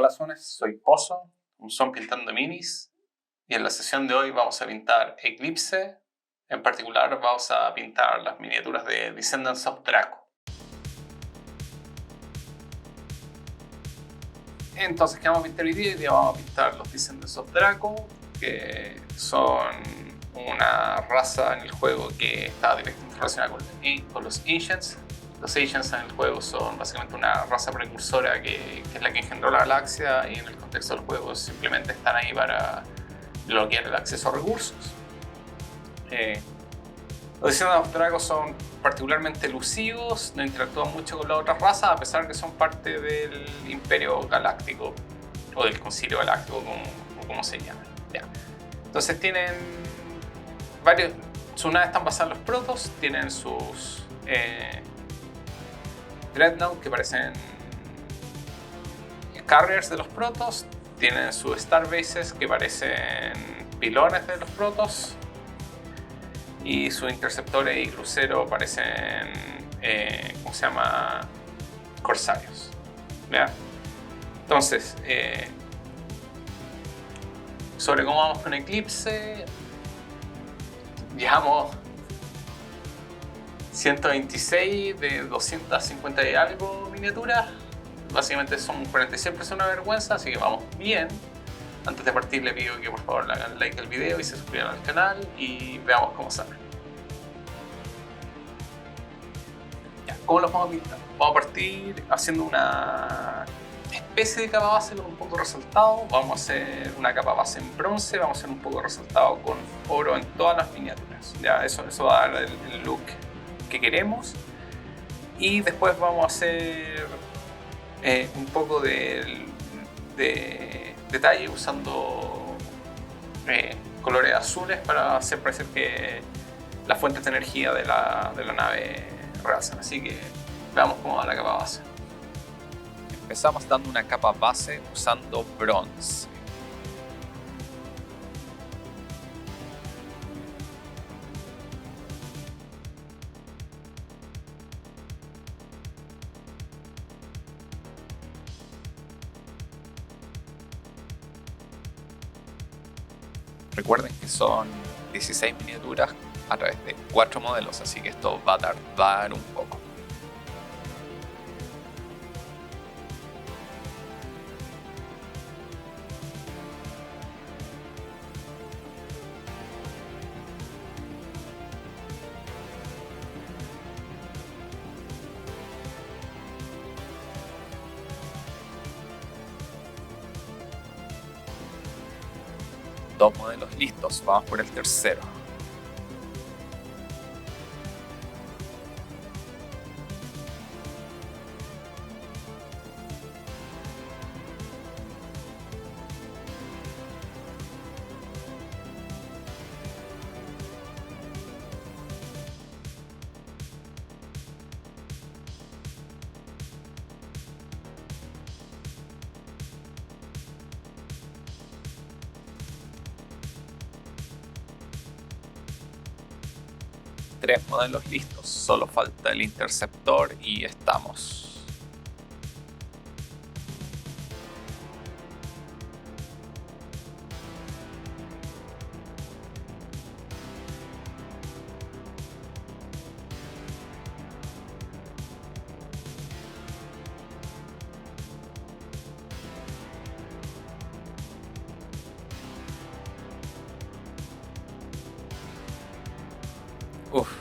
Hola Zones, soy Pozo, un Zon pintando minis, y en la sesión de hoy vamos a pintar Eclipse. En particular vamos a pintar las miniaturas de Descendants of Draco. Entonces, ¿qué vamos a pintar hoy día? Hoy día vamos a pintar los Descendants of Draco, que son una raza en el juego que está directamente relacionada con los Ancients. Los Ancients en el juego son básicamente una raza precursora que es la que engendró la galaxia, y en el contexto del juego simplemente están ahí para bloquear el acceso a recursos. Los Descendants of Draco son particularmente elusivos, no interactúan mucho con las otras razas, a pesar de que son parte del Imperio Galáctico o del Concilio Galáctico, como se llama. Ya. Entonces tienen varios. Sus naves están basadas en los protos, tienen sus Dreadnought, que parecen carriers de los protos, tienen sus Starbases, que parecen pilones de los protos, y sus interceptores y cruceros parecen, ¿cómo se llama? Corsarios. ¿Ya? Entonces, sobre cómo vamos con Eclipse, llevamos 126 de 250 y algo miniaturas. Básicamente son 46 personas de vergüenza, así que vamos bien. Antes de partir le pido que por favor le hagan like al video y se suscriban al canal y veamos cómo sale. Ya, ¿cómo los vamos a pintar? Vamos a partir haciendo una especie de capa base con un poco resaltado. Vamos a hacer una capa base en bronce, vamos a hacer un poco resaltado con oro en todas las miniaturas. Ya, eso va a dar el look que queremos. Y después vamos a hacer un poco de detalle usando colores azules para hacer parecer que las fuentes de energía de la nave realzan. Así que veamos cómo va la capa base. Empezamos dando una capa base usando bronce. Recuerden que son 16 miniaturas a través de 4 modelos, así que esto va a tardar un poco. Dos modelos listos, vamos por el tercero. Tres modelos listos, solo falta el interceptor y estamos.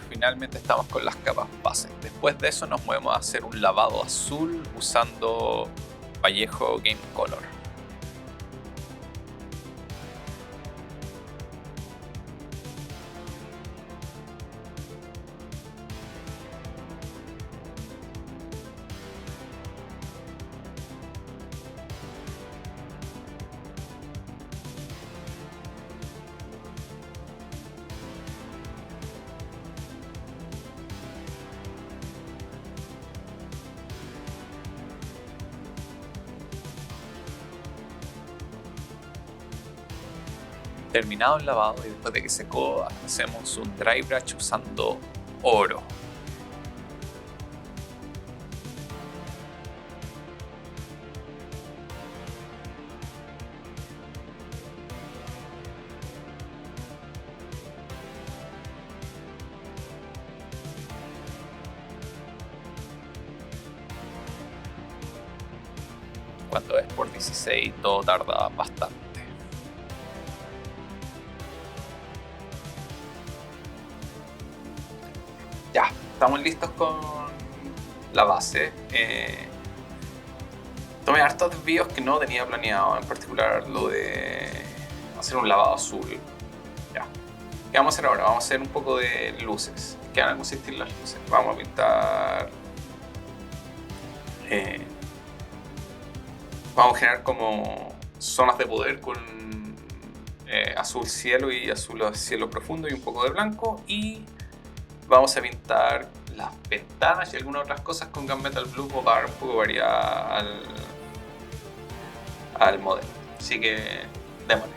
Finalmente estamos con las capas base. Después de eso nos movemos a hacer un lavado azul usando Vallejo Game Color. Terminado el lavado y después de que secó, hacemos un dry brush usando oro. Cuando es por 16 todo tarda bastante. Ya, estamos listos con la base. Tomé hartos desvíos que no tenía planeado, en particular lo de hacer un lavado azul. Ya. ¿Qué vamos a hacer ahora? Vamos a hacer un poco de luces. ¿Qué van a consistir las luces? Vamos a pintar... vamos a generar como zonas de poder con azul cielo y azul cielo profundo y un poco de blanco, y vamos a pintar las ventanas y algunas otras cosas con Gunmetal Blue para dar un poco de variedad al modelo. Así que démosle.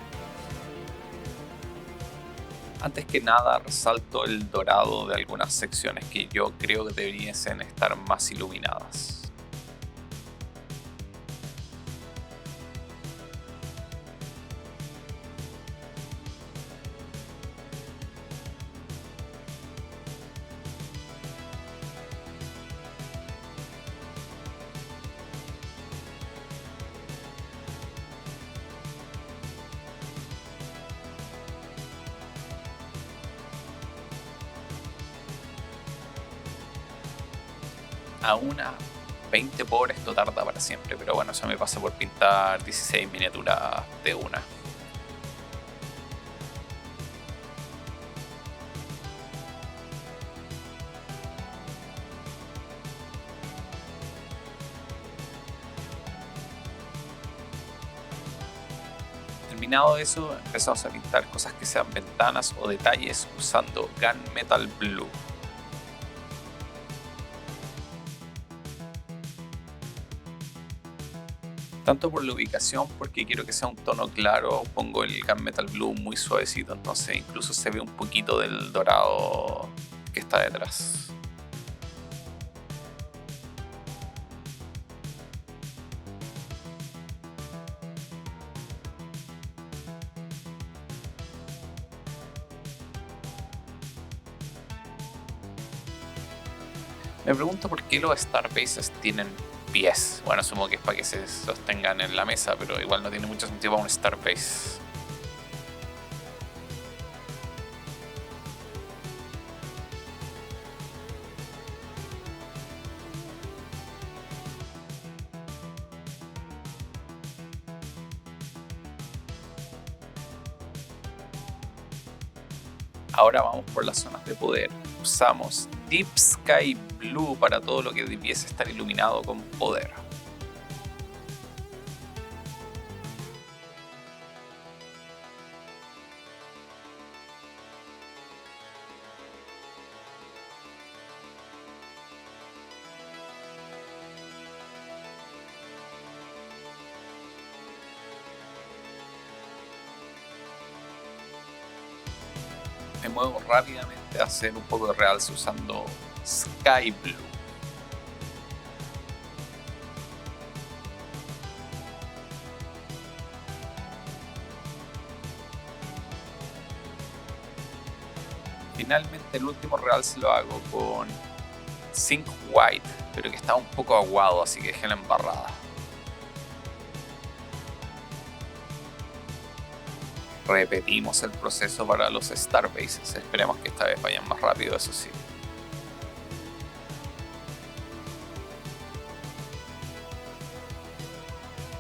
Antes que nada resalto el dorado de algunas secciones que yo creo que deberían estar más iluminadas. A una 20 por esto tarda para siempre, pero bueno, eso me pasa por pintar 16 miniaturas de una. Terminado eso, empezamos a pintar cosas que sean ventanas o detalles usando Gunmetal Blue. Tanto por la ubicación, porque quiero que sea un tono claro, pongo el Gunmetal Blue muy suavecito, entonces incluso se ve un poquito del dorado que está detrás. Me pregunto por qué los Starbases tienen pies. Bueno, supongo que es para que se sostengan en la mesa, pero igual no tiene mucho sentido para un Starbase. Ahora vamos por las zonas de poder. Usamos Deep Sky Blue para todo lo que debiese estar iluminado con poder. Me muevo rápidamente a hacer un poco de realce usando Sky Blue. Finalmente el último realce lo hago con Zinc White, pero que está un poco aguado, así que dejé la embarrada. Repetimos el proceso para los Starbases, esperemos que esta vez vayan más rápido, eso sí.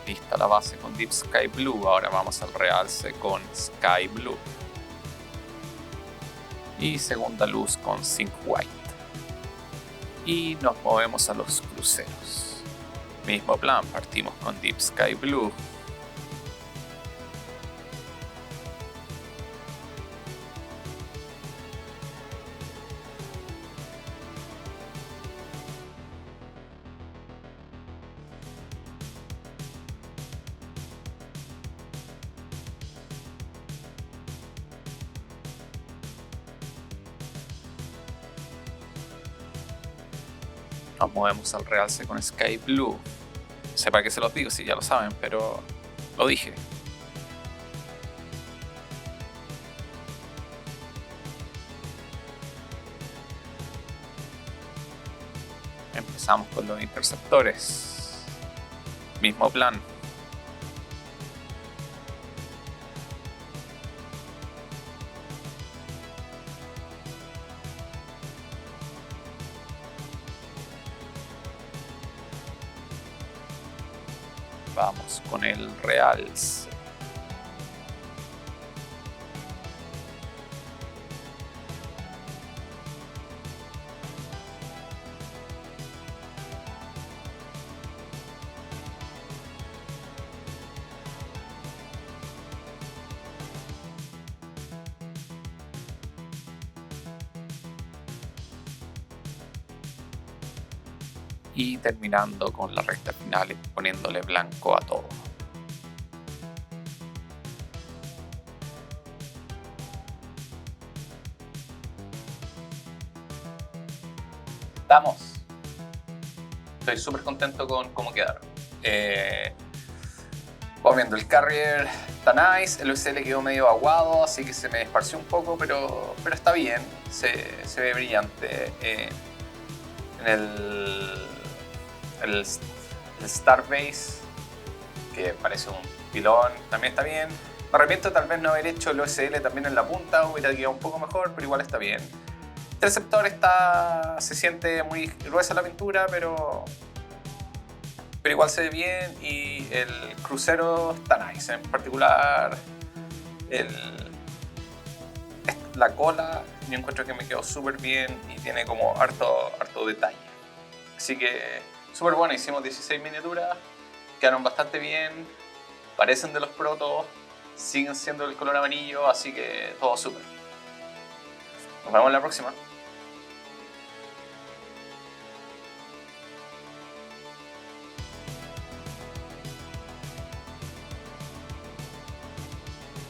Lista la base con Deep Sky Blue, ahora vamos al realce con Sky Blue. Y segunda luz con Zinc White. Y nos movemos a los cruceros. Mismo plan, partimos con Deep Sky Blue. Nos movemos al realce con Sky Blue. No sé para qué se los digo si ya lo saben, pero lo dije. Empezamos con los interceptores. Mismo plan. vamos con el realce. Y terminando con la recta final poniéndole blanco a todo. Estamos. Estoy súper contento con cómo quedaron. Vamos viendo, el carrier está nice, el OSL quedó medio aguado, así que se me esparció un poco, pero está bien, se ve brillante. En el Starbase, que parece un pilón, también está bien. Me arrepiento tal vez no haber hecho el OSL también en la punta, hubiera quedado un poco mejor, pero igual está bien. El receptor se siente muy gruesa la pintura, pero igual se ve bien, y el crucero está nice. En particular, la cola, yo encuentro que me quedó súper bien y tiene como harto detalle. Así que súper bueno, hicimos 16 miniaturas, quedaron bastante bien, parecen de los protos, siguen siendo el color amarillo, así que todo súper. Nos vemos en la próxima.